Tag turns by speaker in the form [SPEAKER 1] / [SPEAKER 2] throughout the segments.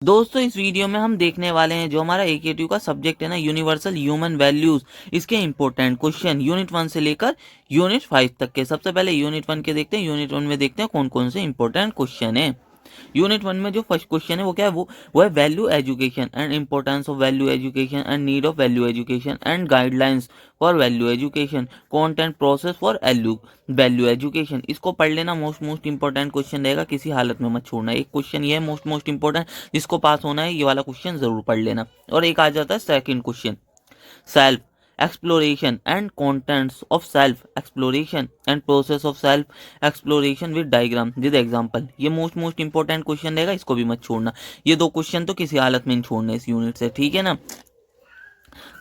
[SPEAKER 1] दोस्तों इस वीडियो में हम देखने वाले हैं जो हमारा AKTU का सब्जेक्ट है ना, यूनिवर्सल ह्यूमन वैल्यूज, इसके इंपॉर्टेंट क्वेश्चन यूनिट 1 से लेकर यूनिट 5 तक के। सबसे पहले यूनिट 1 के देखते हैं। यूनिट 1 में देखते हैं कौन कौन से इंपॉर्टेंट क्वेश्चन है। यूनिट 1 में जो फर्स्ट क्वेश्चन है वो क्या है, वो है value education and importance of value education and need of value education and guidelines for value education, content process for value education. इसको पढ़ लेना, मोस्ट इंपॉर्टेंट क्वेश्चन रहेगा, किसी हालत में मत छोड़ना। एक क्वेश्चन ये है मोस्ट इंपॉर्टेंट, जिसको पास होना है ये वाला क्वेश्चन जरूर पढ़ लेना। और एक आ जाता है second question, self exploration and contents of self exploration and process of self exploration with diagram with example। ये मोस्ट इंपॉर्टेंट क्वेश्चन रहेगा, इसको भी मत छोड़ना। ये दो क्वेश्चन तो किसी हालत में नहीं छोड़ने इस यूनिट से, ठीक है ना।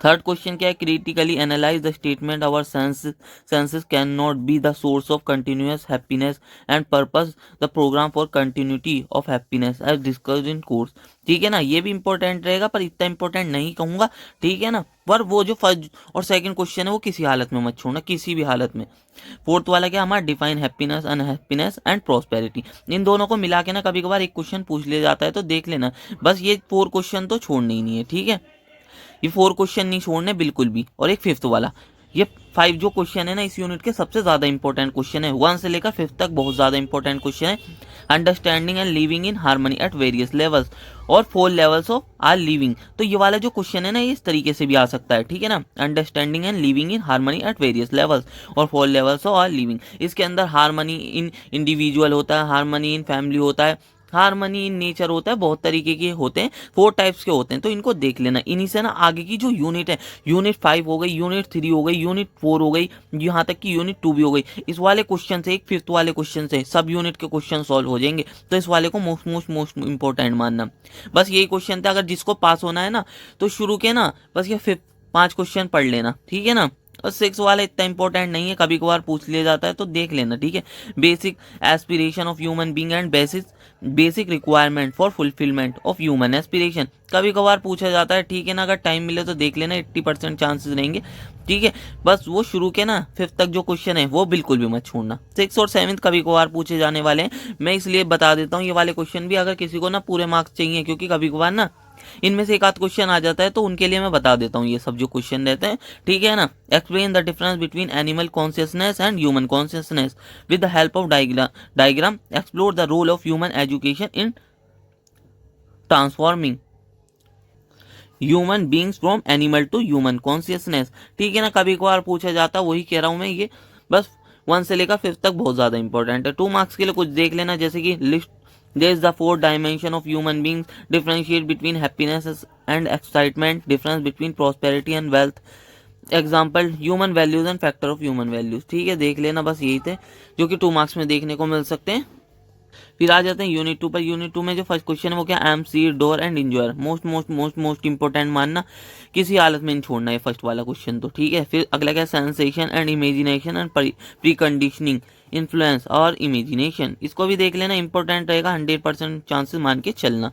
[SPEAKER 1] थर्ड क्वेश्चन क्या है, critically analyse the statement our senses can not be the source of continuous happiness and purpose the programme for continuity of happiness as discussed in course. ठीक है ना, ये भी इंपॉर्टेंट रहेगा पर इतना इंपॉर्टेंट नहीं कहूंगा, ठीक है ना। पर वो जो फर्स्ट और सेकंड क्वेश्चन है वो किसी हालत में मत छोड़ना, किसी भी हालत में। फोर्थ वाला क्या हमारा, define happiness, unhappiness and prosperity. इन दोनों को मिला के ना कभी कभार एक क्वेश्चन पूछ लिया जाता है, तो देख लेना। बस ये 4 क्वेश्चन तो छोड़ने ही नहीं है, ठीक है। ये 4 क्वेश्चन नहीं छोड़ने बिल्कुल भी। और एक फिफ्थ वाला, ये 5 जो क्वेश्चन है ना इस यूनिट के सबसे ज्यादा इंपॉर्टेंट क्वेश्चन है। 1 से लेकर 5 तक बहुत ज्यादा इंपॉर्टेंट क्वेश्चन है। Understanding and living in harmony at various levels और 4 लेवल्स ऑफ आर लिविंग। तो ये वाला जो क्वेश्चन है ना, इस तरीके से भी आ सकता है, ठीक है ना। Understanding and living in harmony at various levels और 4 लेवल्स ऑफ आर लिविंग। इसके अंदर हार्मनी इन इंडिविजुअल होता है, हार्मनी इन फैमिली होता है, हार्मनी इन नेचर होता है, बहुत तरीके के होते हैं, 4 टाइप्स के होते हैं। तो इनको देख लेना। इन्हीं से ना आगे की जो यूनिट है, यूनिट 5 हो गई, यूनिट 3 हो गई, यूनिट 4 हो गई, यहाँ तक की यूनिट 2 भी हो गई, इस वाले क्वेश्चन से, एक फिफ्थ वाले क्वेश्चन से सब यूनिट के क्वेश्चन सॉल्व हो जाएंगे। तो इस वाले को मोस्ट इंपॉर्टेंट मानना। बस यही क्वेश्चन था, अगर जिसको पास होना है ना तो शुरू के ना बस ये 5 क्वेश्चन पढ़ लेना, ठीक है ना। और 6 वाला इतना इंपॉर्टेंट नहीं है, कभी कभार पूछ लिया जाता है तो देख लेना, ठीक है। Basic aspiration of human being and basic requirement for fulfilment of human aspiration, कभी कभार पूछा जाता है, ठीक है ना। अगर टाइम मिले तो देख लेना, 80% चांसेस रहेंगे, ठीक है। बस वो शुरू के ना 5th तक जो क्वेश्चन है वो बिल्कुल भी मत छोड़ना। 6 और 7 कभी कभार पूछे जाने वाले हैं, मैं इसलिए बता देता हूँ ये वाले क्वेश्चन भी, अगर किसी को ना पूरे मार्क्स चाहिए, क्योंकि कभी कभार ना इनमें से एक आध क्वेश्चन आ जाता है, तो उनके लिए मैं बता देता हूँ ये सब जो क्वेश्चन रहते हैं, ठीक है ना। Explain the difference between animal consciousness and human consciousness with the help of diagram. Explore the role of human education in transforming human beings from animal to human consciousness. ठीक है ना, कभी कभार पूछा जाता, वही कह रहा हूँ मैं। ये बस 1 से लेकर 5 तक बहुत ज्यादा इंपॉर्टेंट है। 2 मार्क्स के लिए कुछ देख लेना, जैसे कि list there is the 4 dimension of human beings, differentiate between happiness and excitement, difference between prosperity and wealth, example human values and factor of human values. ठीक है, देख लेना। बस यही थे जो कि 2 मार्क्स में देखने को मिल सकते हैं। फिर आ जाते हैं यूनिट 2 पर। यूनिट 2 में जो फर्स्ट क्वेश्चन है वो क्या, M C door and enjoyer. Most important मानना, किसी हालत में नहीं छोड़ना है फर्स्ट वाला क्वेश्चन तो, ठीक है। फिर अगला क्या, sensation and imagination and pre conditioning influence और इमेजिनेशन। इसको भी देख लेना, इंपॉर्टेंट रहेगा, 100% चांसेस मान के चलना।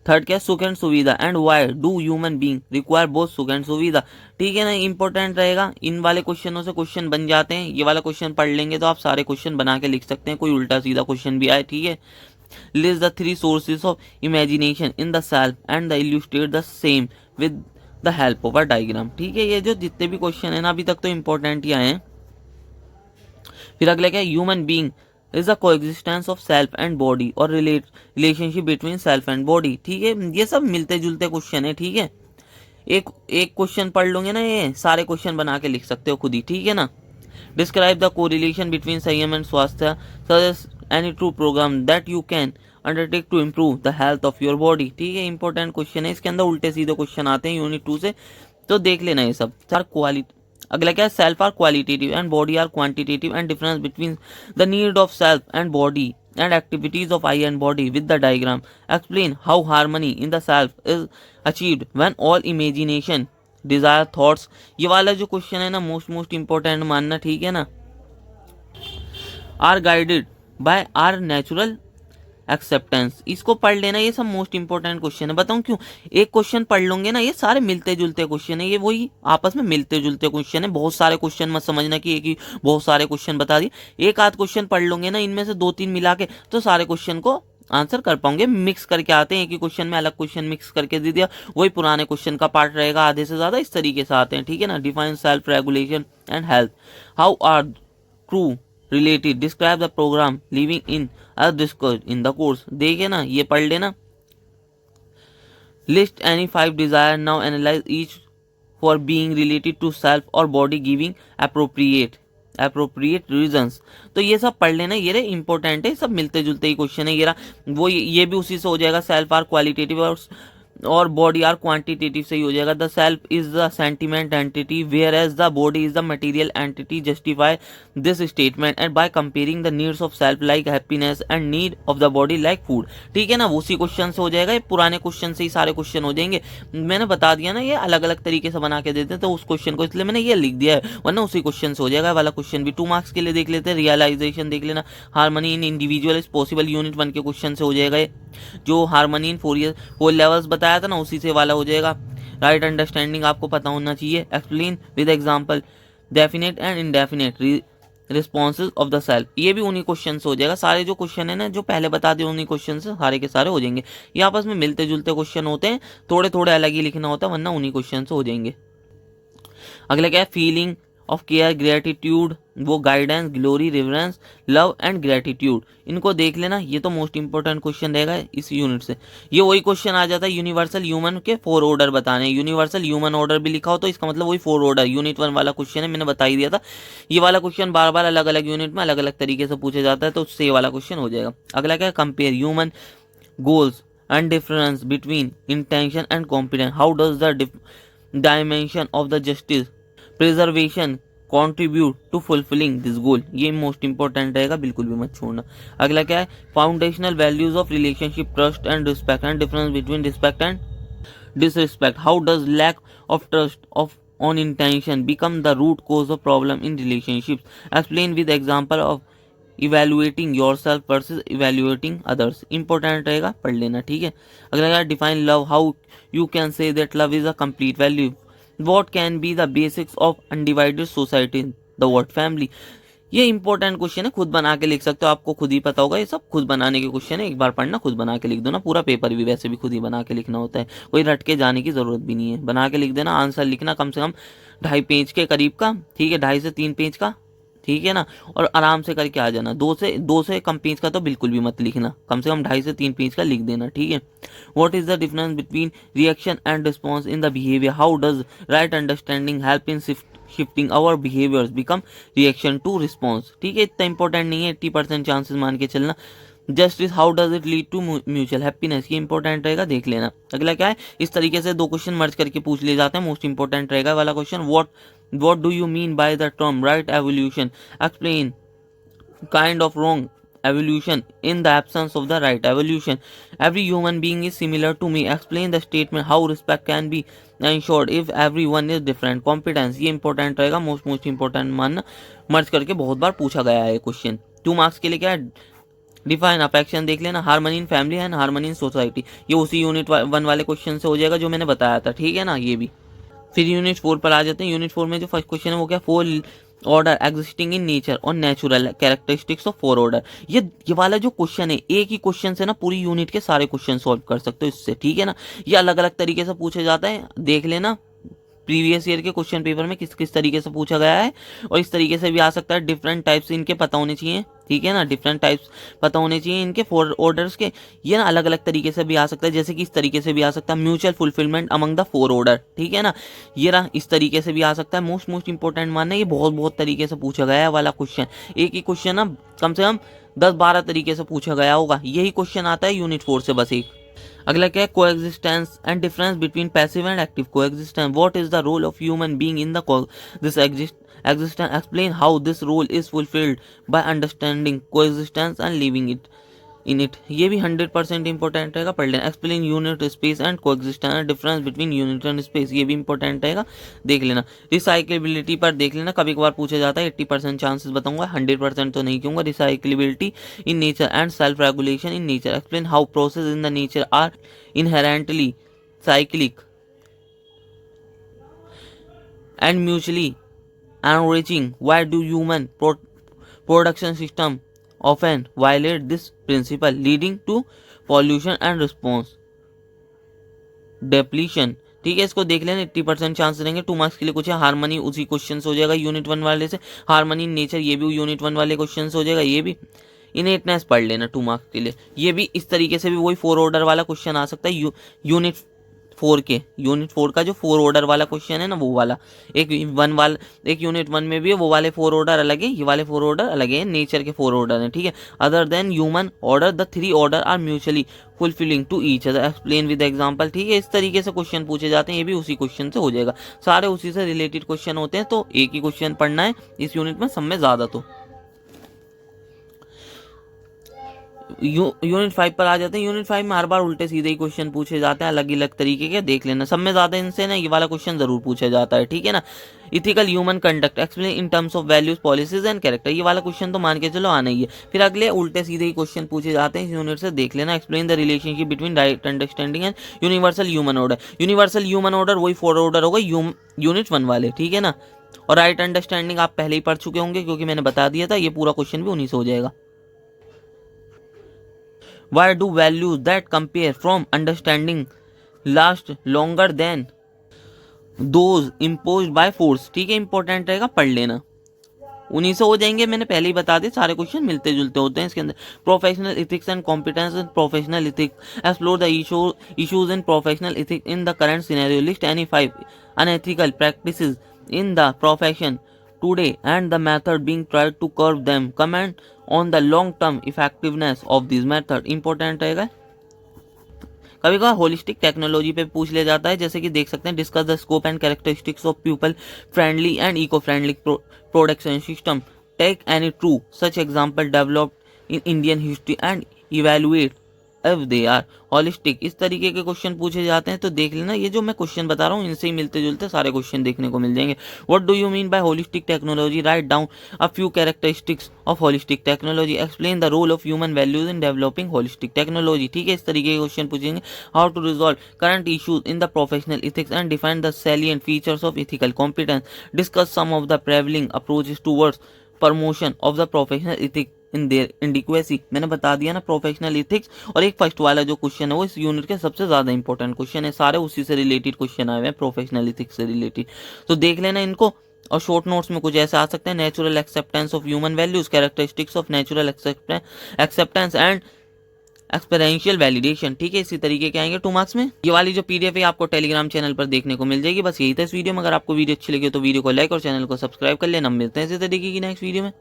[SPEAKER 1] थर्ड क्या, सुख एंड सुविधा and why do human being require both सुख एंड सुविधा। ठीक है ना, इंपॉर्टेंट रहेगा। इन वाले क्वेश्चनों से क्वेश्चन बन जाते हैं। ये वाला क्वेश्चन पढ़ लेंगे तो आप सारे क्वेश्चन बना के लिख सकते हैं, कोई उल्टा सीधा क्वेश्चन भी आए, ठीक है। List the 3 sources of imagination in the self and the illustrate the same with the help of a diagram. ठीक है, ये जो जितने भी क्वेश्चन है ना अभी तक तो इंपॉर्टेंट ही आए हैं। फिर अगला क्या, human being is the coexistence of self and body और relationship between self and body. ठीक है, ये सब मिलते जुलते क्वेश्चन है, ठीक है। एक एक क्वेश्चन पढ़ लोगे ना, ये सारे क्वेश्चन बना के लिख सकते हो खुद ही, ठीक है ना। Describe the correlation between sanyam and swasthya, suggest any true programme that you can undertake to improve the health of your body. ठीक है, इंपॉर्टेंट क्वेश्चन है। इसके अंदर उल्टे सीधे क्वेश्चन आते हैं यूनिट 2 से, तो देख लेना ये सब। सर क्वालिटी, अगला क्या है, self are qualitative and body are quantitative and difference between the need of self and body and activities of eye and body with the diagram. Explain how harmony in the self is achieved when all imagination, desire, thoughts। ये वाला जो question है ना most important मानना, ठीक है ना। Are guided by our natural acceptance, इसको पढ़ लेना। ये सब मोस्ट इंपॉर्टेंट क्वेश्चन है, बताऊं क्यों। एक क्वेश्चन पढ़ लोगे ना, ये सारे मिलते जुलते क्वेश्चन है, ये वही आपस में मिलते जुलते क्वेश्चन है। बहुत सारे क्वेश्चन मत समझना कि एक ही बहुत सारे क्वेश्चन बता दिए। एक आध क्वेश्चन पढ़ लोगे ना, इनमें से 2-3 मिला के, तो सारे क्वेश्चन को आंसर कर पाओगे। मिक्स करके आते हैं, एक ही क्वेश्चन में अलग क्वेश्चन मिक्स करके दे दिया, वही पुराने क्वेश्चन का पार्ट रहेगा आधे से ज्यादा, इस तरीके से आते हैं, ठीक है ना। Define self regulation and health, how are true related, describe the programme living in as discussed in the course। देखिए ना, ये पढ़ लेना। List any 5 desire, now analyze each for being related to self or body, giving appropriate reasons। तो ये सब पढ़ लेना, ये रहे इंपॉर्टेंट है, सब मिलते जुलते ही क्वेश्चन है। ये रहा वो, ये भी उसी से हो जाएगा। सेल्फ आर क्वालिटेटिव और बॉडी आर क्वांटिटेटिव से ही हो जाएगा। The self is the sentiment entity where as the body is the material entity. Justify this statement and by comparing the needs of self like happiness and need of the body like food. ठीक है ना, उसी question से हो जाएगा। ये पुराने question से ही सारे क्वेश्चन हो जाएंगे। मैंने बता दिया ना, ये अलग अलग तरीके से बना के देते हैं, तो उस क्वेश्चन को इसलिए मैंने ये लिख दिया है, वरना उसी क्वेश्चन से हो जाएगा। वाला क्वेश्चन भी 2 मार्क्स के लिए देख लेते हैं। रियलाइजेशन देख लेना, harmony in individual is possible, unit 1 के क्वेश्चन से हो जाएगा। जो हार्मनी इन 4 लेवल्स बताया था ना, उसी से वाला हो जाएगा। राइट अंडरस्टैंडिंग आपको पता होना चाहिए। Explain with example definite and indefinite responses of the self, ये भी उन्हीं क्वेश्चन से हो जाएगा। सारे जो क्वेश्चन है ना, जो पहले बता दिए, उन्हीं क्वेश्चन से सारे के सारे हो जाएंगे। ये आपस में मिलते जुलते क्वेश्चन होते हैं, थोड़े थोड़े अलग ही लिखना होता है, वरना उन्हीं क्वेश्चन से हो जाएंगे। अगला क्या है, फीलिंग ऑफ केयर, ग्रेटिट्यूड, वो guidance, glory, reverence, love and gratitude, इनको देख लेना। ये तो मोस्ट इंपॉर्टेंट क्वेश्चन रहेगा इस यूनिट से। ये वही क्वेश्चन आ जाता है यूनिवर्सल ह्यूमन के 4 ऑर्डर बताने। यूनिवर्सल ह्यूमन ऑर्डर भी लिखा हो तो इसका मतलब वही 4 ऑर्डर यूनिट 1 वाला क्वेश्चन है, मैंने बता ही दिया था। ये वाला क्वेश्चन बार बार अलग अलग यूनिट में अलग अलग तरीके से पूछा जाता है, तो उससे ये वाला क्वेश्चन हो जाएगा। अगला क्या है, compare human goals and difference between intention and competence, how does the dimension of the justice preservation contribute to fulfilling this goal. ये मोस्ट इंपॉर्टेंट रहेगा, बिल्कुल भी मत छोड़ना। अगला क्या है, foundational values of relationship, trust and respect and difference between respect and disrespect, how does lack of trust of on intention become the root cause of problem in relationship. Explain with example of evaluating your self versus evaluating others. Important रहेगा, पढ़ लेना, ठीक है। अगला क्या, define love, how you can say that love is a complete value, what can be the basics of undivided society, the word family। ये important question है, खुद बना के लिख सकते हो, आपको खुद ही पता होगा। ये सब खुद बनाने के क्वेश्चन है, एक बार पढ़ना, खुद बना के लिख दो ना। पूरा पेपर भी वैसे भी खुद ही बना के लिखना होता है, कोई रट के जाने की जरूरत भी नहीं है, बना के लिख देना। आंसर लिखना कम से कम 2.5 पेज के करीब का, ठीक है, 2.5 से 3 पेज का, ठीक है ना। और आराम से करके आ जाना। 2 से कम पेज का तो बिल्कुल भी मत लिखना, कम से कम 2.5 से 3 पेज का लिख देना, ठीक है। What is the difference between reaction and response in the behaviour, how does right understanding help in shifting our behaviours become reaction to response. ठीक है, इतना इंपॉर्टेंट नहीं है, 80% चांसेस मान के चलना। Justice, how does it lead to mutual happiness, ये important रहेगा, देख लेना। अगला क्या है, इस तरीके से 2 क्वेश्चन मर्ज करके पूछ लिए जाते हैं, मोस्ट इंपॉर्टेंट रहेगा वाला question. what do you mean by the term right evolution, explain kind of wrong evolution in the absence of the right evolution, every human being is similar to me, explain the statement, how respect can be ensured if everyone is different, competence, ये important रहेगा, most important मानना, मर्ज करके बहुत बार पूछा गया है question. 2 marks के लिए क्या है, डिफाइन अफेक्शन देख लेना, harmony in family and harmony in society, ये उसी यूनिट 1 वाले क्वेश्चन से हो जाएगा जो मैंने बताया था, ठीक है ना। ये भी फिर यूनिट 4 पर आ जाते हैं। यूनिट 4 में जो फर्स्ट क्वेश्चन है वो क्या, 4 ऑर्डर एग्जिस्टिंग इन नेचर और नेचुरल कैरेक्टरिस्टिक्स ऑफ 4 ऑर्डर। ये वाला जो क्वेश्चन है, एक ही क्वेश्चन से ना पूरी यूनिट के सारे क्वेश्चन सॉल्व कर सकते हो इससे, ठीक है ना। ये अलग अलग तरीके से पूछे जाता है, देख लेना प्रीवियस ईयर के क्वेश्चन पेपर में किस किस तरीके से पूछा गया है, और इस तरीके से भी आ सकता है। डिफरेंट टाइप्स इनके पता होने चाहिए, ठीक है ना, डिफरेंट टाइप्स पता होने चाहिए इनके 4 ऑर्डर्स के। ये ना अलग अलग तरीके से भी आ सकता है, जैसे कि इस तरीके से भी आ सकता है, mutual fulfilment among the 4 order, ठीक है ना। ये ना इस तरीके से भी आ सकता है। मोस्ट इंपॉर्टेंट मानना, ये बहुत तरीके से पूछा गया है वाला क्वेश्चन। एक ही क्वेश्चन ना कम से कम 10-12 तरीके से पूछा गया होगा, यही क्वेश्चन आता है यूनिट 4 से बस एक। अगला क्या है, coexistence and difference between passive and active coexistence, what is the role of human being in the this existence, explain how this role is fulfilled by understanding coexistence and living it in it। ये भी 100% important रहेगा, पढ़ लेना। Explain unit space and coexistence and difference between unit and space, ये भी important रहेगा, देख लेना। रिसाइक्लेबिलिटी पर देख लेना, कभी कभार पूछा जाता है, 80% चांसेस बताऊंगा, 100% तो नहीं कहूँगा। Recyclability in nature and self regulation in nature, explain how process in the nature are inherently cyclic and mutually enriching, why do human production system often violate this principle leading to pollution and response depletion. ठीक है, इसको देख लेना, 80% chance रहेंगे। 2 marks के लिए कुछ है। हार्मनी उसी क्वेश्चन हो जाएगा यूनिट 1 वाले से। हार्मनी नेचर ये भी यूनिट 1 वाले क्वेश्चन हो जाएगा। ये भी इनेटनेस पढ़ लेना 2 मार्क्स के लिए। ये भी इस तरीके से भी वही 4 ऑर्डर वाला क्वेश्चन आ सकता है। यूनिट 4 का जो 4 ऑर्डर वाला क्वेश्चन है ना, वो वाला एक यूनिट 1 में भी है, वो वाले 4 ऑर्डर अलग है, ये वाले 4 ऑर्डर अलग है, नेचर के 4 ऑर्डर हैं। ठीक है, other than human order the 3 order are mutually fulfilling to each other, explain with example. ठीक है, इस तरीके से क्वेश्चन पूछे जाते हैं। ये भी उसी क्वेश्चन से हो जाएगा, सारे उसी से रिलेटेड क्वेश्चन होते हैं। तो एक ही क्वेश्चन पढ़ना है इस यूनिट में, सब में ज्यादा। तो यूनिट 5 पर आ जाते हैं। यूनिट 5 में हर बार उल्टे सीधे ही क्वेश्चन पूछे जाते हैं, अलग अलग तरीके के, देख लेना। सब में ज्यादा इनसे ना ये वाला क्वेश्चन जरूर पूछा जाता है। ठीक है ना, ethical human conduct explain in terms of values policies and character, ये वाला क्वेश्चन तो मान के चलो आना ही है। फिर अगले उल्टे सीधे ही क्वेश्चन पूछे जाते हैं इस यूनिट से, देख लेना। Explain the relationship between right understanding and universal human order. Universal human order वही 4 ऑर्डर होगा यूनिट 1 वाले। ठीक है ना, और राइट अंडरस्टैंडिंग आप पहले ही पढ़ चुके होंगे क्योंकि मैंने बता दिया था। ये पूरा क्वेश्चन भी उन्हीं से हो जाएगा। Why do values that compare from understanding last longer than those imposed by force? ठीक है, इंपॉर्टेंट रहेगा, पढ़ लेना, उन्हीं से हो जाएंगे। मैंने पहले ही बता दिया, सारे क्वेश्चन मिलते जुलते होते हैं इसके अंदर। Professional ethics and competence in professional ethics, explore the issues in professional ethics in the current scenario, list any 5 unethical practices in the profession today and the method being tried to curb them, comment on the long term effectiveness of this method। Important रहेगा। कभी कभार holistic technology पे पूछ लिया जाता है, जैसे कि देख सकते हैं, discuss the scope and characteristics of people friendly and eco friendly production system, take any true such example developed in Indian history and evaluate if they are holistic. इस तरीके के क्वेश्चन पूछे जाते हैं। तो देख लेना, ये जो मैं क्वेश्चन बता रहा हूँ इनसे ही मिलते जुलते सारे क्वेश्चन देखने को मिल जाएंगे। What do you mean by holistic technology, write down a few characteristics of holistic technology, explain the role of human values in developing holistic technology. ठीक है, इस तरीके के क्वेश्चन पूछेंगे। How to resolve current issues in the professional ethics and define the salient features of ethical competence, discuss some of the prevailing approaches towards promotion of the professional ethics in their inadequacy. मैंने बता दिया ना, professional ethics. और एक first वाला जो question है वो इस यूनिट के सबसे ज्यादा इंपॉर्टेंट क्वेश्चन है, सारे उसी से रिलेटेड क्वेश्चन आए हुए हैं, प्रोफेशनल इथिक्स से रिलेटेड। तो देख लेना इनको। और शॉर्ट नोट्स में कुछ ऐसे आ सकते हैं, natural acceptance of human values, characteristics of natural acceptance and experiential validation. ठीक है, इसी तरीके के आएंगे 2 मार्क्स में। ये वाली जो पीडीएफ है आपको टेलीग्राम चैनल पर देखने को मिल जाएगी। बस यही था इस वीडियो में। अगर आपको वीडियो अच्छी लगी तो वीडियो को लाइक और चैनल को सब्सक्राइब कर लेना। मिलते हैं इसी तरीके की नेक्स्ट वीडियो में।